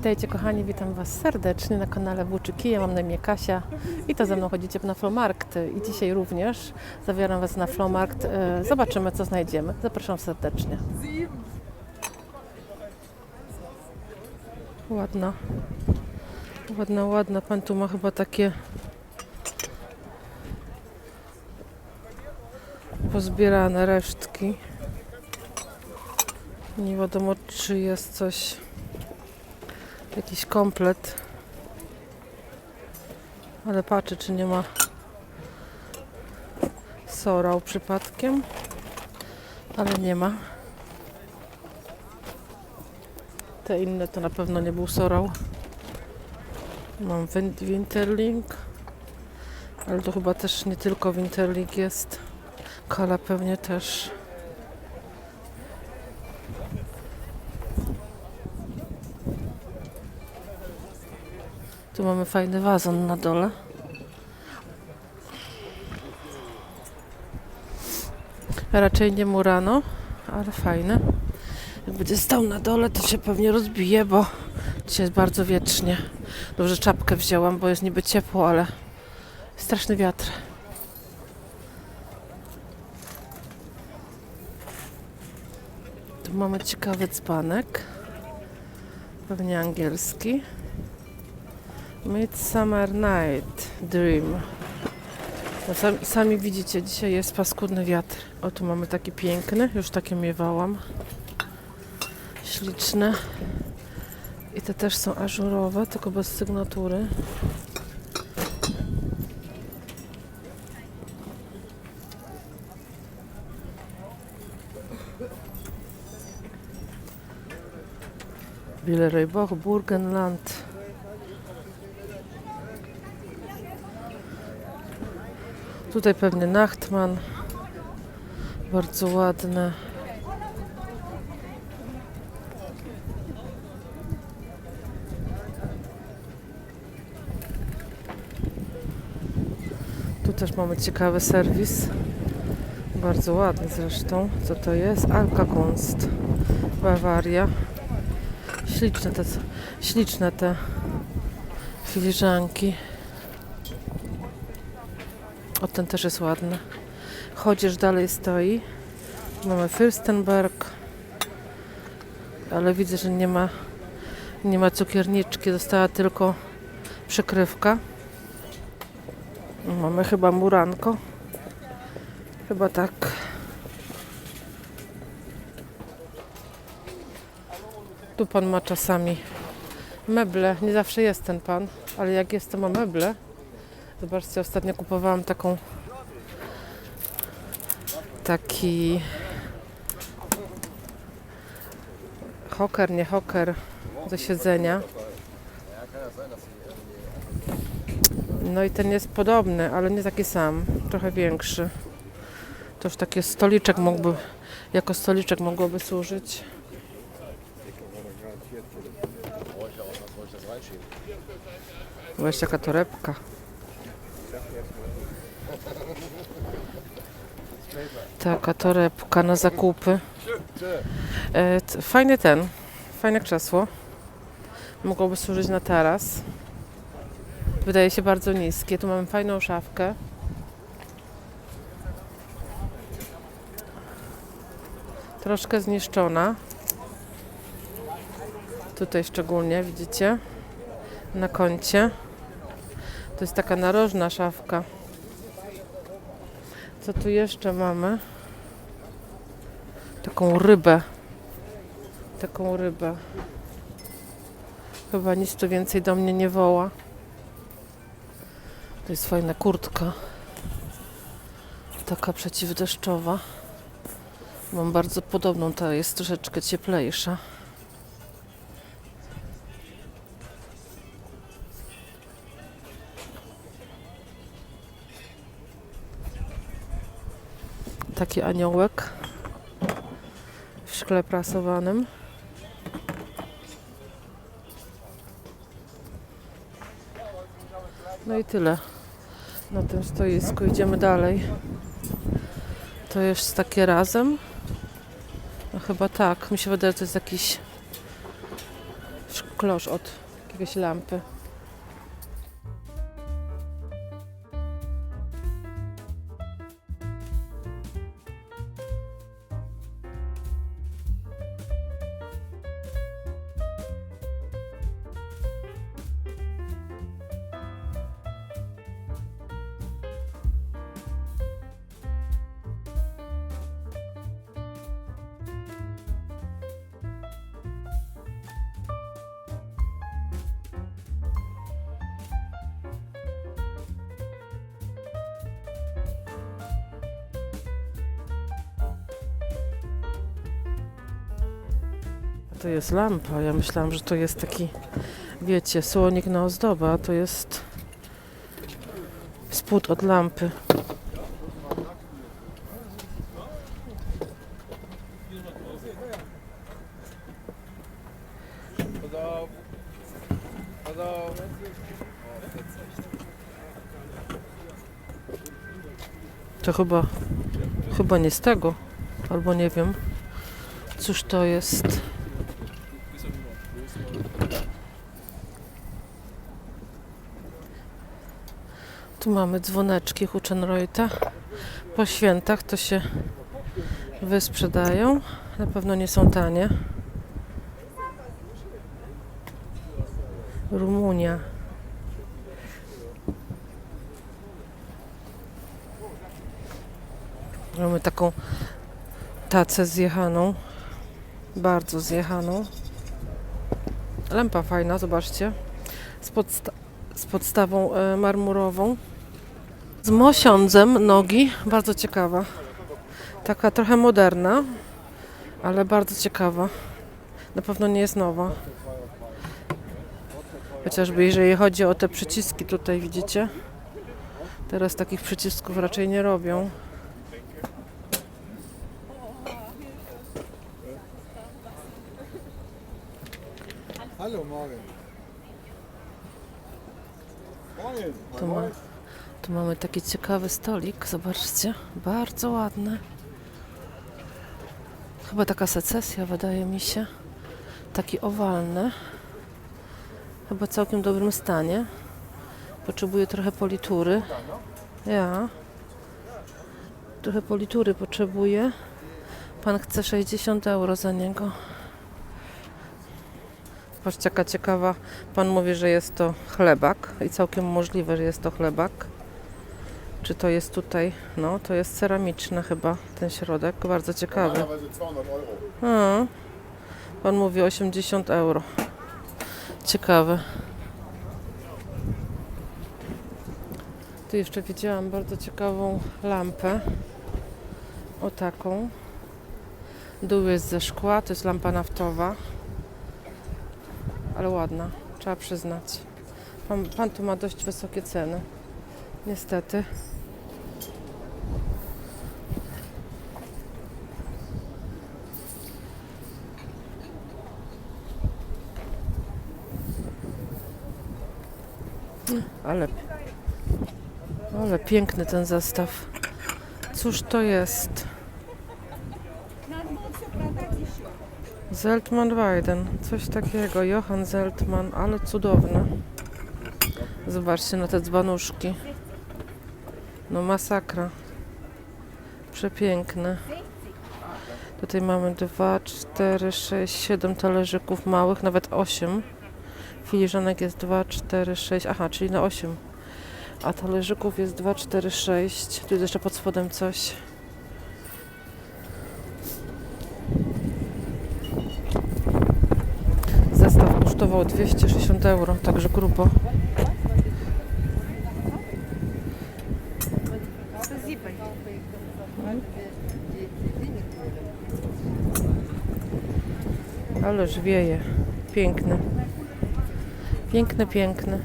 Witajcie kochani, witam Was serdecznie na kanale Włóczyki. Ja mam na imię Kasia i to ze mną chodzicie na Flohmarkt. I dzisiaj również zabieram Was na Flohmarkt. Zobaczymy, co znajdziemy. Zapraszam serdecznie. Ładna. Ładna, ładna. Pan tu ma chyba takie pozbierane resztki. Nie wiadomo, czy jest coś, jakiś komplet, ale patrzę, czy nie ma sorał przypadkiem, ale nie ma. Te inne to na pewno nie był sorał. Mam Winterling, ale to chyba też nie tylko Winterling jest. Kala pewnie też. Tu mamy fajny wazon na dole. Raczej nie Murano, ale fajny. Jak będzie stał na dole, to się pewnie rozbije, bo dzisiaj jest bardzo wietrznie. Dobrze czapkę wzięłam, bo jest niby ciepło, ale straszny wiatr. Tu mamy ciekawy dzbanek. Pewnie angielski. Midsummer Night Dream. No, sami widzicie, dzisiaj jest paskudny wiatr. O, tu mamy taki piękny, już takie miewałam. Śliczne. I te też są ażurowe, tylko bez sygnatury. Villeroy-Boch, Burgenland. Tutaj pewnie Nachtmann. Bardzo ładne. Tu też mamy ciekawy serwis. Bardzo ładny zresztą. Co to jest? Alka Kunst. Bawaria. Śliczne te filiżanki. O, ten też jest ładny. Chodzież dalej stoi. Mamy Fürstenberg. Ale widzę, że nie ma cukierniczki. Została tylko przykrywka. Mamy chyba Muranko. Chyba tak. Tu pan ma czasami meble. Nie zawsze jest ten pan, ale jak jest, to ma meble. Zobaczcie, ostatnio kupowałam taki hoker, nie hoker do siedzenia. No i ten jest podobny, ale nie taki sam, trochę większy. To już taki stoliczek jako stoliczek mogłoby służyć. Właśnie jaka torebka. Taka torebka na zakupy. Fajne krzesło. Mogłoby służyć na taras. Wydaje się bardzo niskie. Tu mamy fajną szafkę. Troszkę zniszczona. Tutaj szczególnie, widzicie? Na kącie. To jest taka narożna szafka. Co tu jeszcze mamy? Taką rybę. Chyba nic tu więcej do mnie nie woła. To jest fajna kurtka. Taka przeciwdeszczowa. Mam bardzo podobną, ta jest troszeczkę cieplejsza. Taki aniołek w szkle prasowanym. No i tyle na tym stoisku. Idziemy dalej. To jest takie razem. No chyba tak. Mi się wydaje, że to jest jakiś klosz od jakiegoś lampy. To jest lampa. Ja myślałam, że to jest taki, wiecie, słonik na ozdobę, a to jest spód od lampy. To chyba nie z tego, albo nie wiem. Cóż to jest? Tu mamy dzwoneczki Huchenreuta. Po świętach to się wysprzedają. Na pewno nie są tanie. Rumunia. Mamy taką tacę zjechaną. Bardzo zjechaną. Lampa fajna, zobaczcie. Z podstawą marmurową. Z mosiądzem nogi. Bardzo ciekawa. Taka trochę moderna, ale bardzo ciekawa. Na pewno nie jest nowa. Chociażby jeżeli chodzi o te przyciski tutaj, widzicie? Teraz takich przycisków raczej nie robią. Hallo, morgen. Tu mamy taki ciekawy stolik, zobaczcie, bardzo ładny. Chyba taka secesja, wydaje mi się. Taki owalny. Chyba w całkiem dobrym stanie. Potrzebuje trochę politury. Trochę politury potrzebuje. Pan chce 60 euro za niego. Patrzcie, jaka ciekawa. Pan mówi, że jest to chlebak i całkiem możliwe, że jest to chlebak. Czy to jest tutaj? No, to jest ceramiczne chyba, ten środek. Bardzo ciekawy. Pan mówi 80 euro. Ciekawe. Tu jeszcze widziałam bardzo ciekawą lampę. O taką. Dół jest ze szkła, to jest lampa naftowa. Ale ładna, trzeba przyznać. Pan tu ma dość wysokie ceny. Niestety. Ale piękny ten zestaw. Cóż to jest? Zeltman Weiden, coś takiego, Johann Zeltman, ale cudowne. Zobaczcie na te dzbanuszki. No masakra. Przepiękne. Tutaj mamy 2, 4, 6, 7 talerzyków małych, nawet 8. Filiżanek jest 2, 4, 6, aha, czyli na 8. A talerzyków jest 2, 4, 6. Tu jest jeszcze pod spodem coś. Zestaw kosztował 260 euro, także grubo. Ależ wieje. Piękny. Piękny, piękny.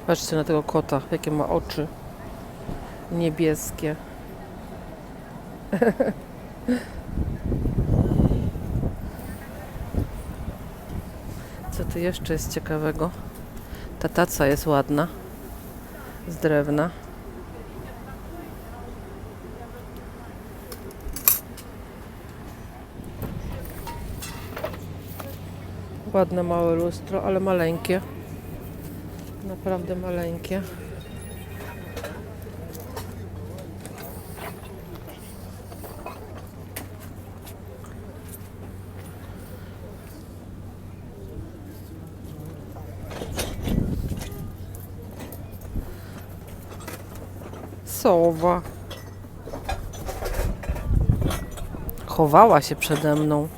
Patrzcie na tego kota, jakie ma oczy niebieskie. Co tu jeszcze jest ciekawego? Ta taca jest ładna. Z drewna. Ładne małe lustro, ale maleńkie. Naprawdę maleńkie. Sowa. Chowała się przede mną.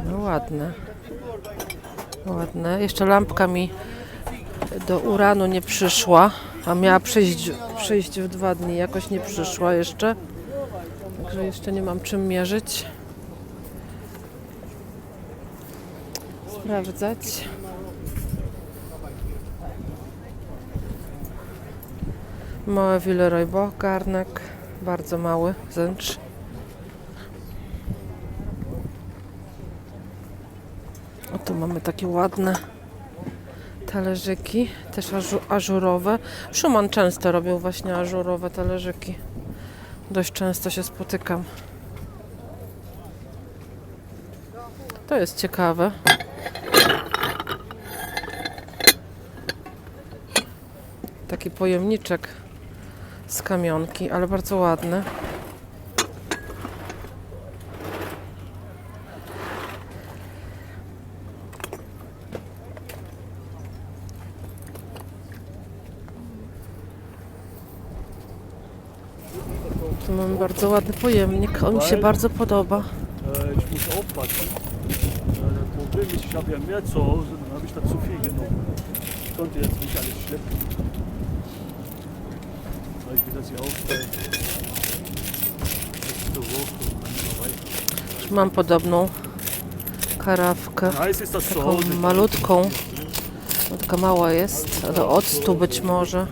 No ładne. Ładne. Jeszcze lampka mi do Uranu nie przyszła, a miała przyjść w 2 dni. Jakoś nie przyszła jeszcze. Także jeszcze nie mam czym mierzyć. Sprawdzać. Mały Villeroy Boch, garnek. Bardzo mały, zęcz. O, tu mamy takie ładne talerzyki, też ażurowe. Schumann często robił właśnie ażurowe talerzyki. Dość często się spotykam. To jest ciekawe. Taki pojemniczek z kamionki, ale bardzo ładny. Tu mamy bardzo ładny pojemnik, on mi się bardzo podoba. Ich muss aufpassen. Das Problem ist, ich habe ja mehr zu Hause, dann habe ich da zu viel genommen. Ich konnte jetzt nicht alles schleppen. Weil ich will das hier aufstellen. Letzte Woche. Mam podobną karawkę, Nice ist das zu taką Hause. malutką. No, taka mała jest, do octu być może.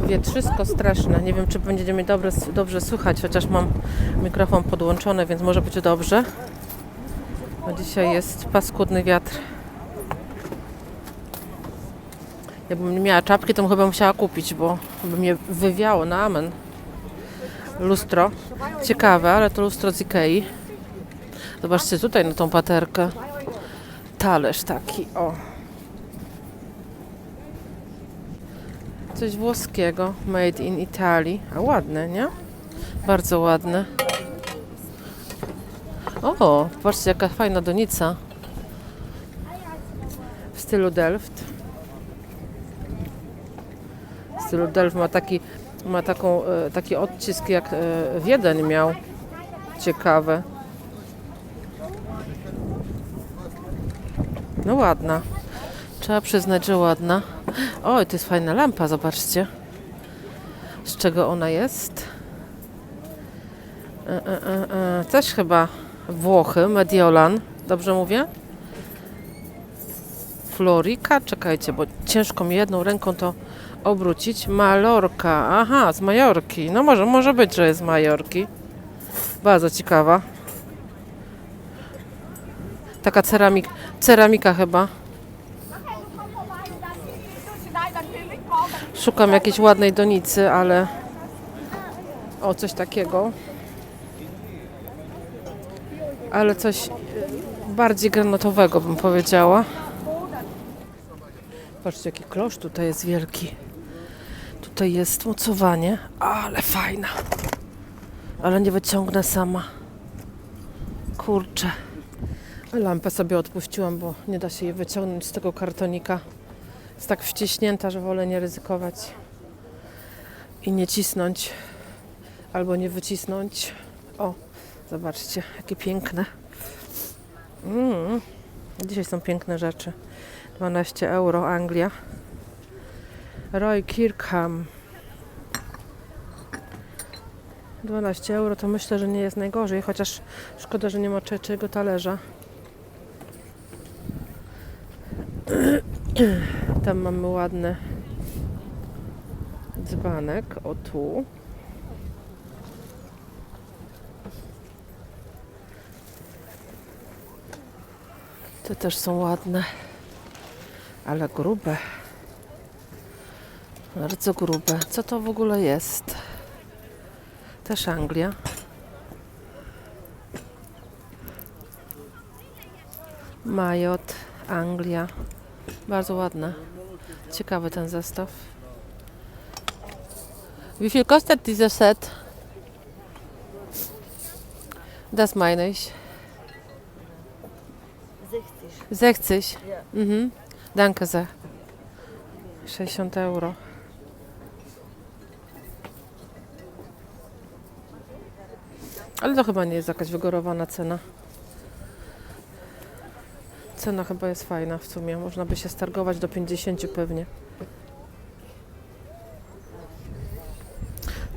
Wietrzysko straszne. Nie wiem, czy będzie mnie dobrze słychać, chociaż mam mikrofon podłączony, więc może być dobrze. A dzisiaj jest paskudny wiatr. Jakbym nie miała czapki, to bym chyba musiała kupić, bo by mnie wywiało na amen. Lustro. Ciekawe, ale to lustro z Ikei. Zobaczcie tutaj na tą paterkę. Talerz taki, o. Coś włoskiego. Made in Italy. A ładne, nie? Bardzo ładne. O, patrzcie jaka fajna donica. W stylu Delft. W stylu Delft ma taki odcisk jak Wiedeń miał. Ciekawe. No ładna. Trzeba przyznać, że ładna. Oj, to jest fajna lampa, zobaczcie. Z czego ona jest? Też chyba Włochy, Mediolan. Dobrze mówię? Florika? Czekajcie, bo ciężko mi jedną ręką to obrócić. Mallorca. Aha, z Majorki. No może być, że jest z Majorki. Bardzo ciekawa. Taka ceramika chyba. Szukam jakiejś ładnej donicy, ale... O, coś takiego. Ale coś bardziej granatowego bym powiedziała. Patrzcie, jaki klosz tutaj jest wielki. Tutaj jest mocowanie, ale fajna. Ale nie wyciągnę sama. Kurczę. Lampę sobie odpuściłam, bo nie da się jej wyciągnąć z tego kartonika. Jest tak wciśnięta, że wolę nie ryzykować i nie cisnąć albo nie wycisnąć. O, zobaczcie, jakie piękne. Dzisiaj są piękne rzeczy. 12 euro, Anglia. Roy Kirkham. 12 euro to myślę, że nie jest najgorzej, chociaż szkoda, że nie ma czyjego talerza. Tam mamy ładne dzbanek, o tu. Te też są ładne, ale grube. Bardzo grube. Co to w ogóle jest? Też Anglia. Majot, Anglia. Bardzo ładne. Ciekawy ten zestaw. Wie viel kostet dieser Set? Das meine ich. 60. 60. Ja. Mhm. Danke sehr. 60 euro. Ale to chyba nie jest jakaś wygórowana cena. Cena chyba jest fajna w sumie. Można by się stargować do 50 pewnie.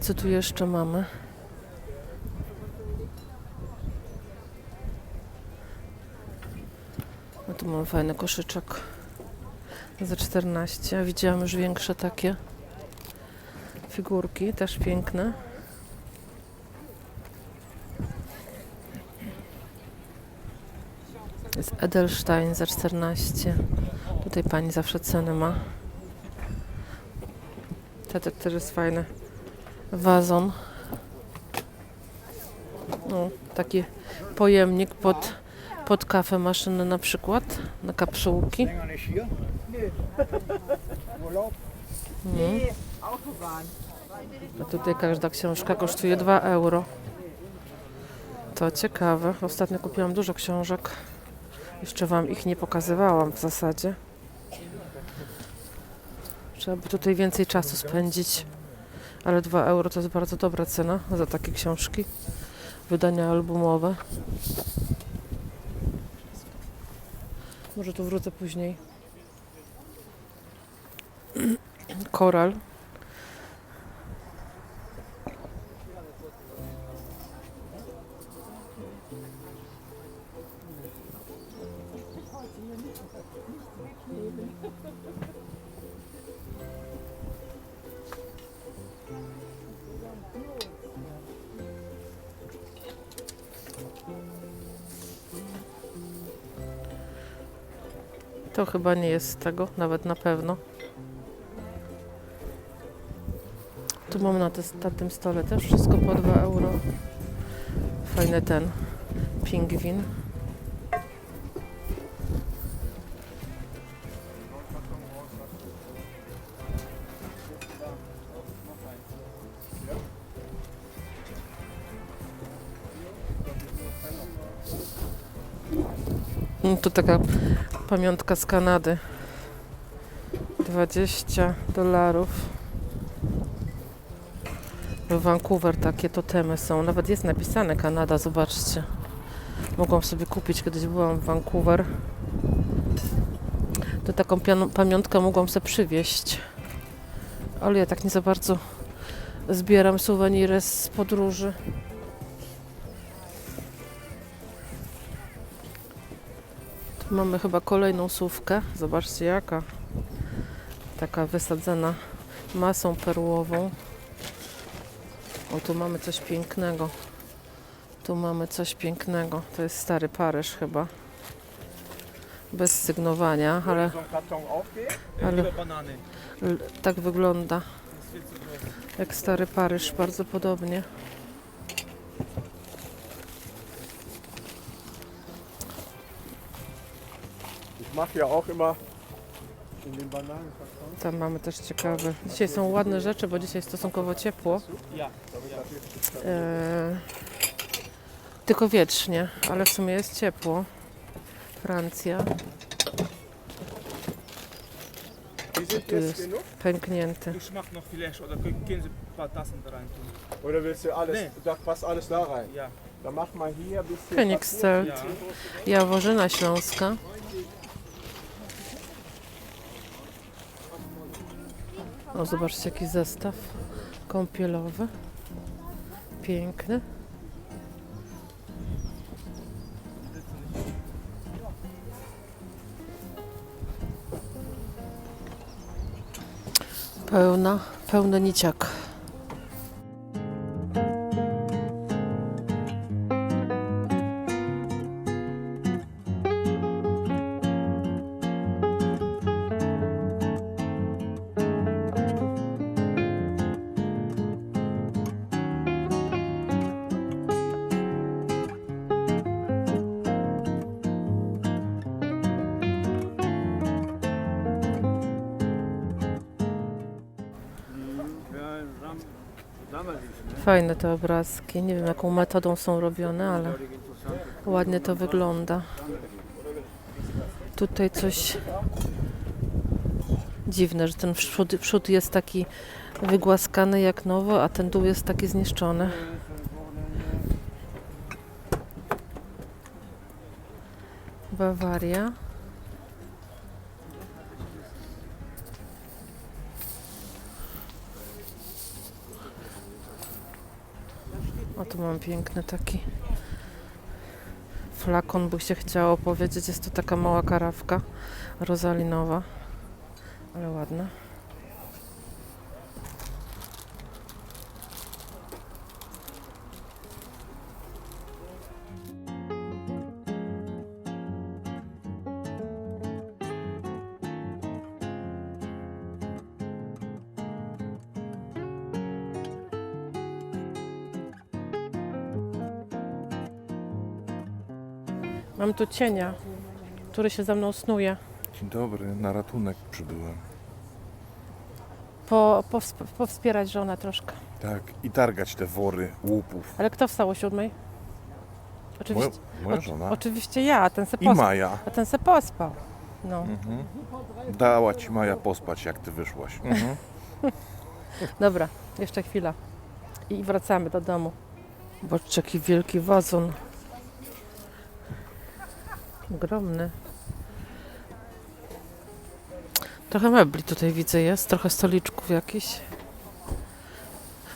Co tu jeszcze mamy? No tu mam fajny koszyczek za 14. Ja widziałam już większe takie figurki, też piękne. Jest Edelstein za 14. Tutaj pani zawsze ceny ma. Ten też jest fajny. Wazon. No, taki pojemnik pod kawę maszynę na przykład, na kapsułki. Länger nicht hier? Urlaub? Nee, Autobahn. A tutaj każda książka kosztuje 2 euro. To ciekawe. Ostatnio kupiłam dużo książek. Jeszcze wam ich nie pokazywałam w zasadzie. Trzeba by tutaj więcej czasu spędzić. Ale 2 euro to jest bardzo dobra cena za takie książki. Wydania albumowe. Może tu wrócę później. Koral. To chyba nie jest z tego, nawet na pewno. Tu mam na tym stole też wszystko po 2 euro. Fajny ten pingwin. Tu taka pamiątka z Kanady. $20. W Vancouver takie totemy są. Nawet jest napisane Kanada, zobaczcie. Mogłam sobie kupić, kiedyś byłam w Vancouver. To taką pamiątkę mogłam sobie przywieźć. Ale ja tak nie za bardzo zbieram suweniry z podróży. Tu mamy chyba kolejną sówkę. Zobaczcie jaka. Taka wysadzona masą perłową. O, tu mamy coś pięknego. Tu mamy coś pięknego. To jest stary Paryż chyba. Bez sygnowania, ale tak wygląda. Jak stary Paryż, bardzo podobnie. Ich mache ja auch immer in den Bananenkarton. Tam mamy też ciekawe. Dzisiaj są ładne rzeczy, bo dzisiaj stosunkowo ciepło. Tylko wietrznie, ale w sumie jest ciepło. Francja. Die sind Tu jetzt jest genug? pęknięty. Geschmack noch vielleicht oder können Sie ein paar Tassen da rein tun? Oder willst du alles, Nee. da passt alles da rein? Ja. Dann mach mal hier ein bisschen Königscelt. Ja. Jaworzyna Śląska. O, zobaczcie jaki zestaw kąpielowy. Piękny. Pełna Pełny niciak. Fajne te obrazki. Nie wiem, jaką metodą są robione, ale ładnie to wygląda. Tutaj coś dziwne, że ten przód jest taki wygłaskany jak nowo, a ten dół jest taki zniszczony. Bawaria. O, tu mam piękny taki flakon, by się chciało powiedzieć. Jest to taka mała karawka rozalinowa, ale ładna. Mam tu cienia, który się ze mną snuje. Dzień dobry, na ratunek przybyłem. Powspierać żonę troszkę. Tak, i targać te wory łupów. Ale kto wstał o 7:00? Oczywiście, Moja żona oczywiście ja, a ten se i pospał. Maja. A ten se pospał. No. Dała ci Maja pospać, jak ty wyszłaś. Dobra, jeszcze chwila. I wracamy do domu. Zobaczcie, jaki wielki wazon. Ogromny. Trochę mebli tutaj widzę jest, trochę stoliczków jakichś.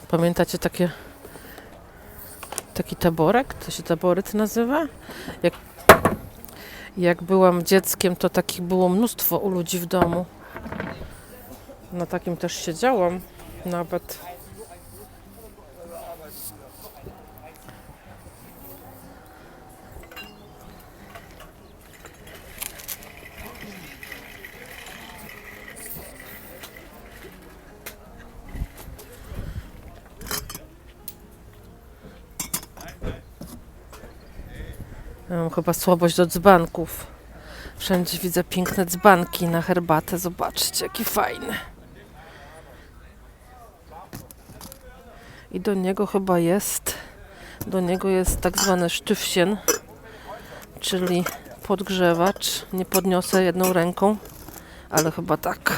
Pamiętacie taki taborek? To się taboret nazywa? Jak byłam dzieckiem, to takich było mnóstwo u ludzi w domu. Na takim też siedziałam nawet. Ja mam chyba słabość do dzbanków. Wszędzie widzę piękne dzbanki na herbatę. Zobaczcie, jaki fajny. I do niego chyba jest tak zwany sztyfsien, czyli podgrzewacz. Nie podniosę jedną ręką, ale chyba tak.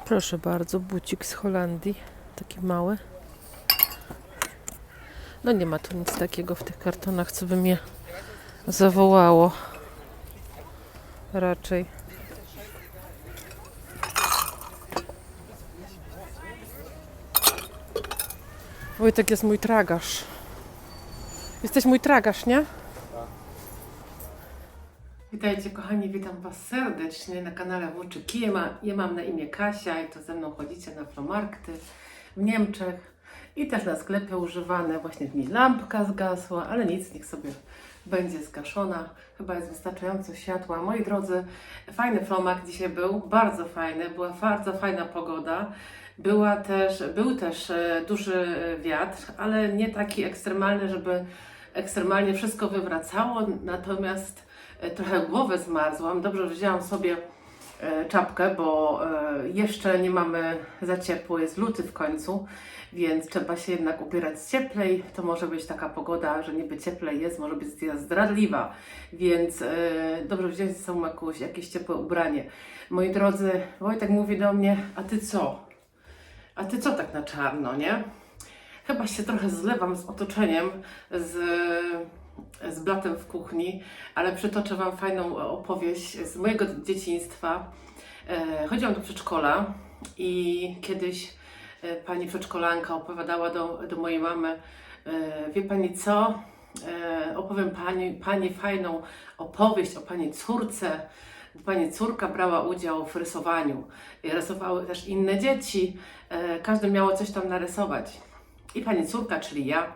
Proszę bardzo, bucik z Holandii, taki mały. No nie ma tu nic takiego w tych kartonach, co by mnie zawołało. Raczej. Wojtek jest mój tragarz. Jesteś mój tragarz, nie? Witajcie kochani, witam Was serdecznie na kanale Włóczyki. Ja mam na imię Kasia i to ze mną chodzicie na flomarkty w Niemczech i też na sklepy używane. Właśnie mi lampka zgasła, ale nic, niech sobie będzie zgaszona. Chyba jest wystarczająco światła. Moi drodzy, fajny flomarkt dzisiaj był, bardzo fajny, była bardzo fajna pogoda. Był też duży wiatr, ale nie taki ekstremalny, żeby ekstremalnie wszystko wywracało, natomiast trochę głowę zmarzłam. Dobrze, że wzięłam sobie czapkę, bo jeszcze nie mamy za ciepło, jest luty w końcu, więc trzeba się jednak ubierać cieplej. To może być taka pogoda, że niby cieplej jest, może być zdradliwa, więc dobrze wziąć ze sobą jakieś ciepłe ubranie. Moi drodzy, Wojtek mówi do mnie, a ty co? A ty co tak na czarno, nie? Chyba się trochę zlewam z otoczeniem, z blatem w kuchni, ale przytoczę Wam fajną opowieść z mojego dzieciństwa. Chodziłam do przedszkola i kiedyś pani przedszkolanka opowiadała do mojej mamy, wie pani co, opowiem pani fajną opowieść o pani córce. Pani córka brała udział w rysowaniu. Rysowały też inne dzieci, każde miało coś tam narysować. I pani córka, czyli ja,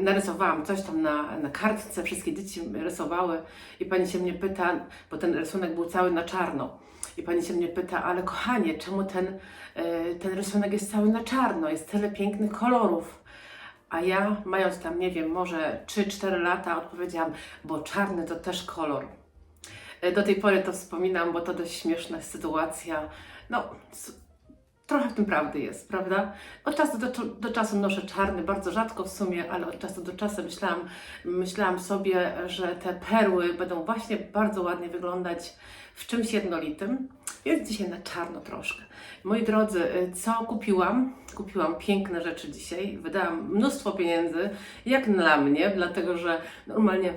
narysowałam coś tam na kartce, wszystkie dzieci rysowały i pani się mnie pyta, bo ten rysunek był cały na czarno. I pani się mnie pyta, ale kochanie, czemu ten rysunek jest cały na czarno? Jest tyle pięknych kolorów. A ja, mając tam, nie wiem, może 3-4 lata, odpowiedziałam, bo czarny to też kolor. Do tej pory to wspominam, bo to dość śmieszna sytuacja. No, trochę w tym prawdy jest, prawda? Od czasu do czasu noszę czarny, bardzo rzadko w sumie, ale od czasu do czasu myślałam sobie, że te perły będą właśnie bardzo ładnie wyglądać w czymś jednolitym, więc dzisiaj na czarno troszkę. Moi drodzy, co kupiłam? Kupiłam piękne rzeczy dzisiaj, wydałam mnóstwo pieniędzy, jak dla mnie, dlatego że normalnie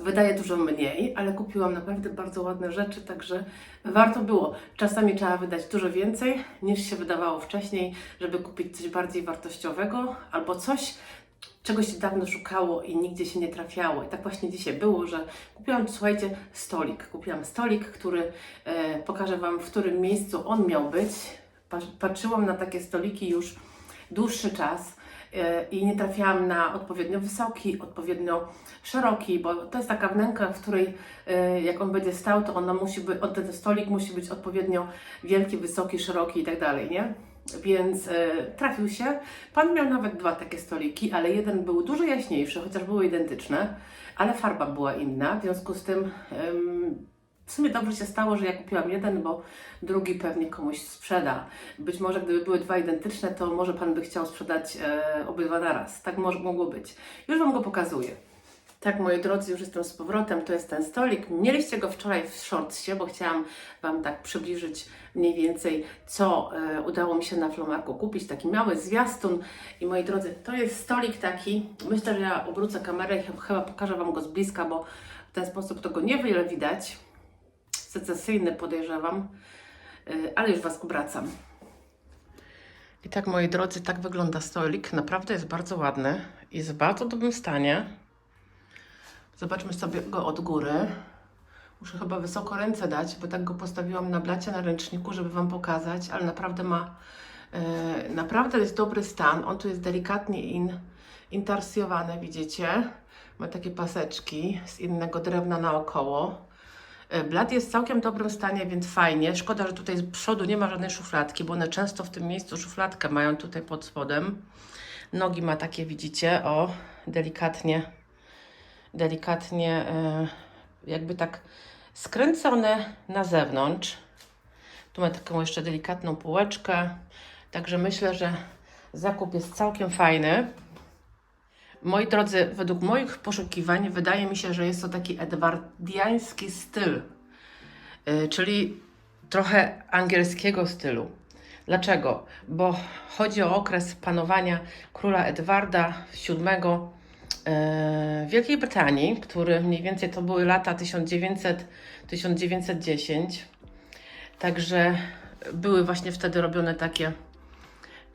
wydaję dużo mniej, ale kupiłam naprawdę bardzo ładne rzeczy, także warto było. Czasami trzeba wydać dużo więcej niż się wydawało wcześniej, żeby kupić coś bardziej wartościowego albo coś, czego się dawno szukało i nigdzie się nie trafiało. I tak właśnie dzisiaj było, że kupiłam, słuchajcie, stolik. Kupiłam stolik, który pokażę Wam, w którym miejscu on miał być. Patrzyłam na takie stoliki już dłuższy czas i nie trafiałam na odpowiednio wysoki, odpowiednio szeroki, bo to jest taka wnęka, w której jak on będzie stał, to ona musi być, ten stolik musi być odpowiednio wielki, wysoki, szeroki i tak dalej, nie? Więc trafił się. Pan miał nawet 2 takie stoliki, ale jeden był dużo jaśniejszy, chociaż były identyczne, ale farba była inna, w związku z tym w sumie dobrze się stało, że ja kupiłam jeden, bo drugi pewnie komuś sprzeda. Być może gdyby były 2 identyczne, to może Pan by chciał sprzedać obydwa naraz. Tak mogło być. Już Wam go pokazuję. Tak, moi drodzy, już jestem z powrotem. To jest ten stolik. Mieliście go wczoraj w shortsie, bo chciałam Wam tak przybliżyć mniej więcej, co udało mi się na Flomarku kupić. Taki mały zwiastun. I moi drodzy, to jest stolik taki. Myślę, że ja obrócę kamerę i chyba pokażę Wam go z bliska, bo w ten sposób to go niewiele widać. Secesyjny, podejrzewam, ale już Was obracam. I tak, moi drodzy, tak wygląda stolik. Naprawdę jest bardzo ładny i jest w bardzo dobrym stanie. Zobaczmy sobie go od góry. Muszę chyba wysoko ręce dać, bo tak go postawiłam na blacie, na ręczniku, żeby Wam pokazać, ale naprawdę naprawdę jest dobry stan. On tu jest delikatnie intarsjowany, widzicie? Ma takie paseczki z innego drewna naokoło. Blat jest w całkiem dobrym stanie, więc fajnie. Szkoda, że tutaj z przodu nie ma żadnej szufladki, bo one często w tym miejscu szufladkę mają tutaj pod spodem. Nogi ma takie, widzicie, o, delikatnie jakby tak skręcone na zewnątrz. Tu ma taką jeszcze delikatną półeczkę. Także myślę, że zakup jest całkiem fajny. Moi drodzy, według moich poszukiwań wydaje mi się, że jest to taki edwardiański styl, czyli trochę angielskiego stylu. Dlaczego? Bo chodzi o okres panowania króla Edwarda VII w Wielkiej Brytanii, który mniej więcej to były lata 1900-1910. Także były właśnie wtedy robione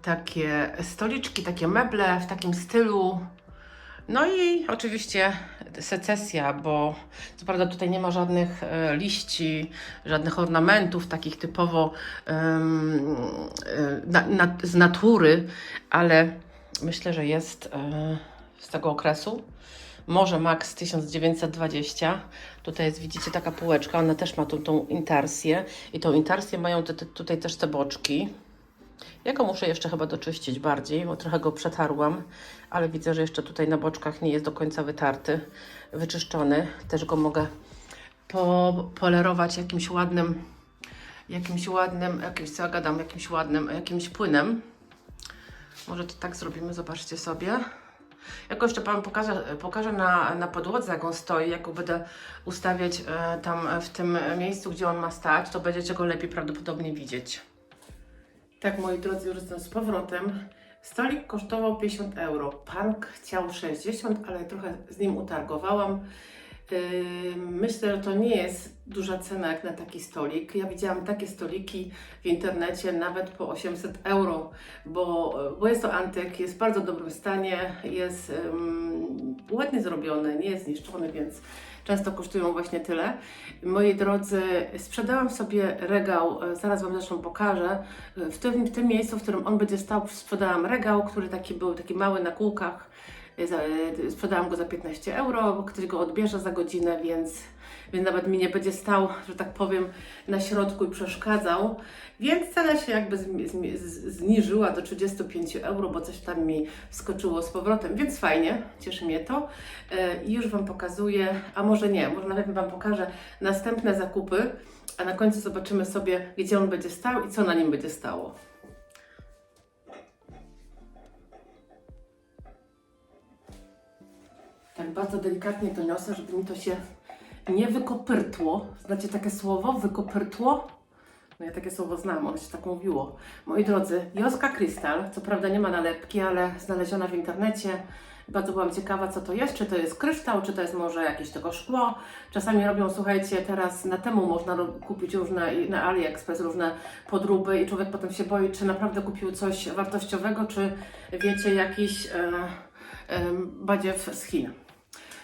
takie stoliczki, takie meble w takim stylu. No i oczywiście secesja, bo co prawda tutaj nie ma żadnych liści, żadnych ornamentów takich typowo z natury, ale myślę, że jest z tego okresu. Może max 1920. Tutaj jest, widzicie, taka półeczka, ona też ma tą intarsję i tą intarsję mają tutaj też te boczki. Ja go muszę jeszcze chyba doczyścić bardziej, bo trochę go przetarłam, ale widzę, że jeszcze tutaj na boczkach nie jest do końca wytarty, wyczyszczony. Też go mogę polerować jakimś płynem. Może to tak zrobimy, zobaczcie sobie. Jako jeszcze Wam pokażę na podłodze, jak on stoi, jak go będę ustawiać tam w tym miejscu, gdzie on ma stać, to będziecie go lepiej prawdopodobnie widzieć. Tak, moi drodzy, już jestem z powrotem. Stolik kosztował 50 euro. Pan chciał 60, ale trochę z nim utargowałam. Myślę, że to nie jest duża cena jak na taki stolik. Ja widziałam takie stoliki w internecie nawet po 800 euro, bo jest to antyk, jest w bardzo dobrym stanie, jest ładnie zrobiony, nie jest zniszczony, więc często kosztują właśnie tyle. Moi drodzy, sprzedałam sobie regał, zaraz Wam zresztą pokażę. W tym miejscu, w którym on będzie stał, sprzedałam regał, który był taki mały na kółkach. Sprzedałam go za 15 euro, bo ktoś go odbierze za godzinę, więc nawet mi nie będzie stał, że tak powiem, na środku i przeszkadzał. Więc cena się jakby zniżyła do 35 euro, bo coś tam mi skoczyło z powrotem, więc fajnie, cieszy mnie to. I już Wam pokazuję, a może nie, może nawet Wam pokażę następne zakupy, a na końcu zobaczymy sobie, gdzie on będzie stał i co na nim będzie stało. Tak bardzo delikatnie to niosę, żeby mi to się nie wykopyrtło. Znacie takie słowo? Wykopyrtło? No ja takie słowo znam, ono się tak mówiło. Moi drodzy, Joska Krystal, co prawda nie ma nalepki, ale znaleziona w internecie. Bardzo byłam ciekawa, co to jest. Czy to jest kryształ, czy to jest może jakieś tego szkło. Czasami robią, słuchajcie, teraz na Temu można kupić różne, na AliExpress różne podróby i człowiek potem się boi, czy naprawdę kupił coś wartościowego, czy wiecie, jakiś badziew z Chin.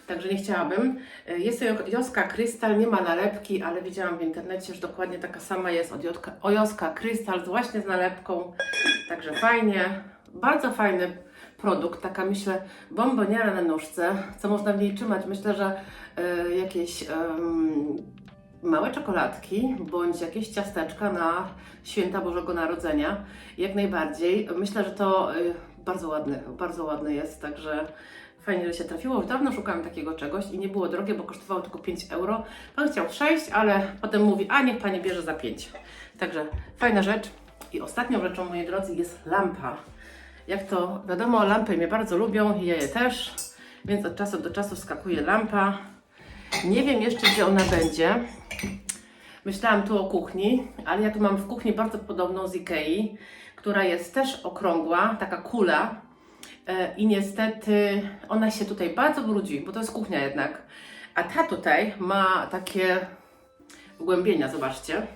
Także nie chciałabym. Jest to Joska Krystal, nie ma nalepki, ale widziałam w internecie, że dokładnie taka sama jest od Joska Krystal, właśnie z nalepką. Także fajnie, bardzo fajny produkt, taka myślę bomboniera na nóżce. Co można w niej trzymać? Myślę, że jakieś małe czekoladki, bądź jakieś ciasteczka na święta Bożego Narodzenia. Jak najbardziej. Myślę, że to bardzo ładne jest, także fajnie, że się trafiło. Już dawno szukałam takiego czegoś i nie było drogie, bo kosztowało tylko 5 euro. Pan chciał 6, ale potem mówi, a niech Pani bierze za 5. Także fajna rzecz. I ostatnią rzeczą, moi drodzy, jest lampa. Jak to wiadomo, lampy mnie bardzo lubią i ja je też, więc od czasu do czasu wskakuje lampa. Nie wiem jeszcze, gdzie ona będzie. Myślałam tu o kuchni, ale ja tu mam w kuchni bardzo podobną z Ikei, która jest też okrągła, taka kula. I niestety ona się tutaj bardzo brudzi, bo to jest kuchnia jednak. A ta tutaj ma takie wgłębienia, zobaczcie.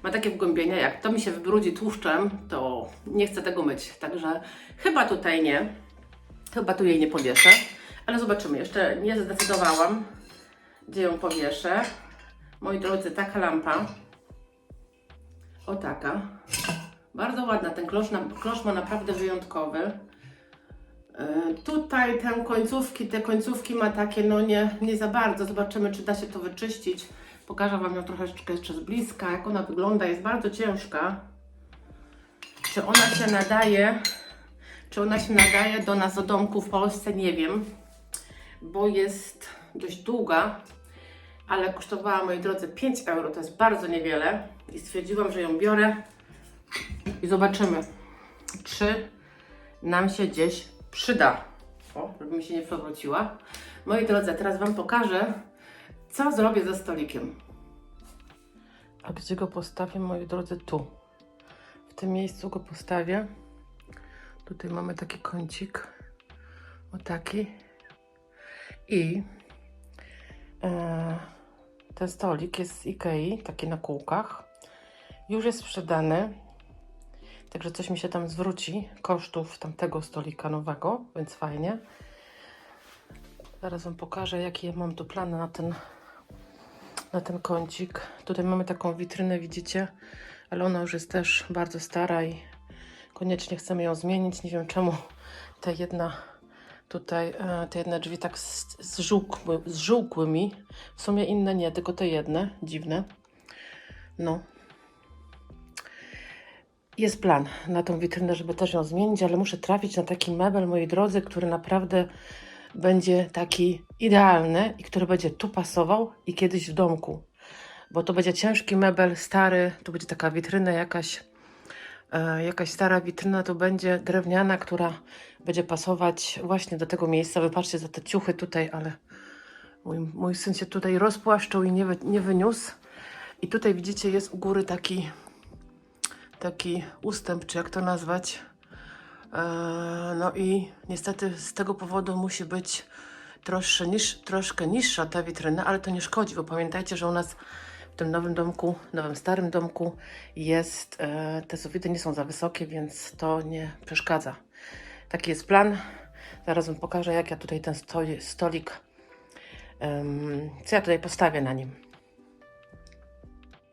Ma takie wgłębienia, jak to mi się wybrudzi tłuszczem, to nie chcę tego myć. Także chyba tutaj nie. Chyba tu jej nie powieszę. Ale zobaczymy. Jeszcze nie zdecydowałam, gdzie ją powieszę. Moi drodzy, taka lampa. O taka. Bardzo ładna. Ten klosz ma naprawdę wyjątkowy. Tutaj te końcówki ma takie, no nie za bardzo. Zobaczymy, czy da się to wyczyścić. Pokażę Wam ją troszeczkę jeszcze z bliska, jak ona wygląda. Jest bardzo ciężka. Czy ona się nadaje do nas, do domku w Polsce? Nie wiem, bo jest dość długa, ale kosztowała, moi drodzy, 5 euro. To jest bardzo niewiele i stwierdziłam, że ją biorę i zobaczymy, czy nam się gdzieś przyda. O, żeby mi się nie przewróciła. Moi drodzy, teraz Wam pokażę, co zrobię ze stolikiem. A gdzie go postawię, moi drodzy? Tu. W tym miejscu go postawię. Tutaj mamy taki kącik. O taki. I ten stolik jest z Ikei, taki na kółkach. Już jest sprzedany. Także coś mi się tam zwróci kosztów tamtego stolika nowego, więc fajnie. Zaraz Wam pokażę, jakie mam tu plany na ten kącik. Tutaj mamy taką witrynę, widzicie, ale ona już jest też bardzo stara i koniecznie chcemy ją zmienić. Nie wiem czemu te jedne drzwi tak zżółkły mi. W sumie inne nie, tylko te jedne, dziwne. No. Jest plan na tą witrynę, żeby też ją zmienić, ale muszę trafić na taki mebel, moi drodzy, który naprawdę będzie taki idealny i który będzie tu pasował i kiedyś w domku. bo to będzie ciężki mebel, stary, tu będzie taka witryna jakaś stara witryna, to będzie drewniana, która będzie pasować właśnie do tego miejsca. Wypatrzcie za te ciuchy tutaj, ale mój syn się tutaj rozpłaszczył i nie wyniósł. I tutaj widzicie, jest u góry taki ustęp, czy jak to nazwać. No i niestety z tego powodu musi być troszkę niższa ta witryna, ale to nie szkodzi, bo pamiętajcie, że u nas w tym nowym starym domku jest, te sufity nie są za wysokie, więc to nie przeszkadza. Taki jest plan. Zaraz wam pokażę, jak ja tutaj ten stolik, co ja tutaj postawię na nim.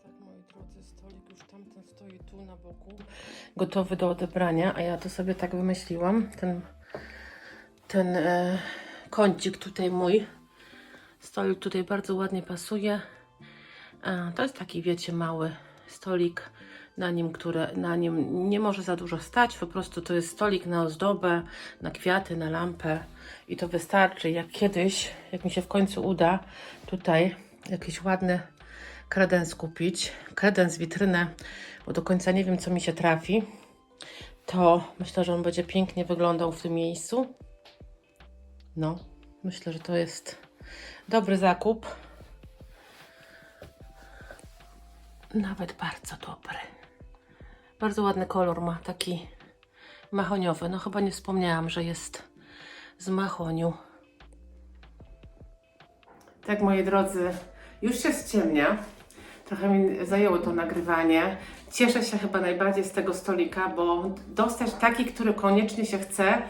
Tak, moi drodzy, stolik już tamten stoi tu na boku, gotowy do odebrania, a ja to sobie tak wymyśliłam. Ten kącik tutaj mój, stolik tutaj bardzo ładnie pasuje. To jest taki, wiecie, mały stolik, na nim nie może za dużo stać, po prostu to jest stolik na ozdobę, na kwiaty, na lampę i to wystarczy. Jak kiedyś, jak mi się w końcu uda tutaj jakiś ładny kredens kupić, kredens, witrynę, bo do końca nie wiem, co mi się trafi, to myślę, że on będzie pięknie wyglądał w tym miejscu. No, myślę, że to jest dobry zakup. Nawet bardzo dobry. Bardzo ładny kolor ma, taki mahoniowy. No chyba nie wspomniałam, że jest z mahoniu. Tak, moi drodzy, już się ściemnia. Trochę mi zajęło to nagrywanie. Cieszę się chyba najbardziej z tego stolika, bo dostać taki, który koniecznie się chce,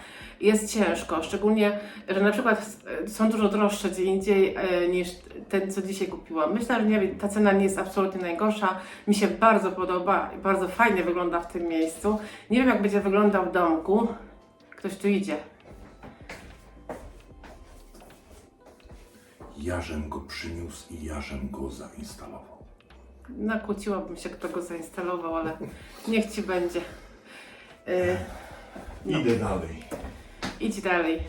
jest ciężko. Szczególnie, że na przykład są dużo droższe gdzie indziej niż ten, co dzisiaj kupiłam. Myślę, że ta cena nie jest absolutnie najgorsza. Mi się bardzo podoba, bardzo fajnie wygląda w tym miejscu. Nie wiem, jak będzie wyglądał w domku. Ktoś tu idzie. Jarzem go przyniósł i jarzem go zainstalował. Nakłóciłabym się, kto go zainstalował, ale niech ci będzie. Idę dalej. Idź dalej.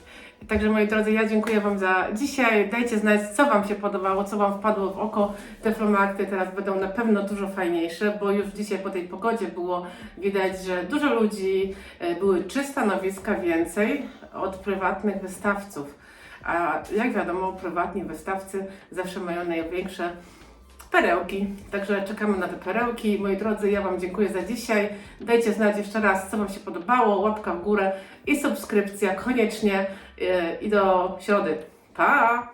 Także moi drodzy, ja dziękuję Wam za dzisiaj. Dajcie znać, co Wam się podobało, co Wam wpadło w oko. Te flomarty teraz będą na pewno dużo fajniejsze, bo już dzisiaj po tej pogodzie było widać, że dużo ludzi, były 3 stanowiska więcej od prywatnych wystawców. A jak wiadomo, prywatni wystawcy zawsze mają największe perełki. Także czekamy na te perełki. Moi drodzy, ja Wam dziękuję za dzisiaj. Dajcie znać jeszcze raz, co Wam się podobało. Łapka w górę i subskrypcja koniecznie. I do środy. Pa!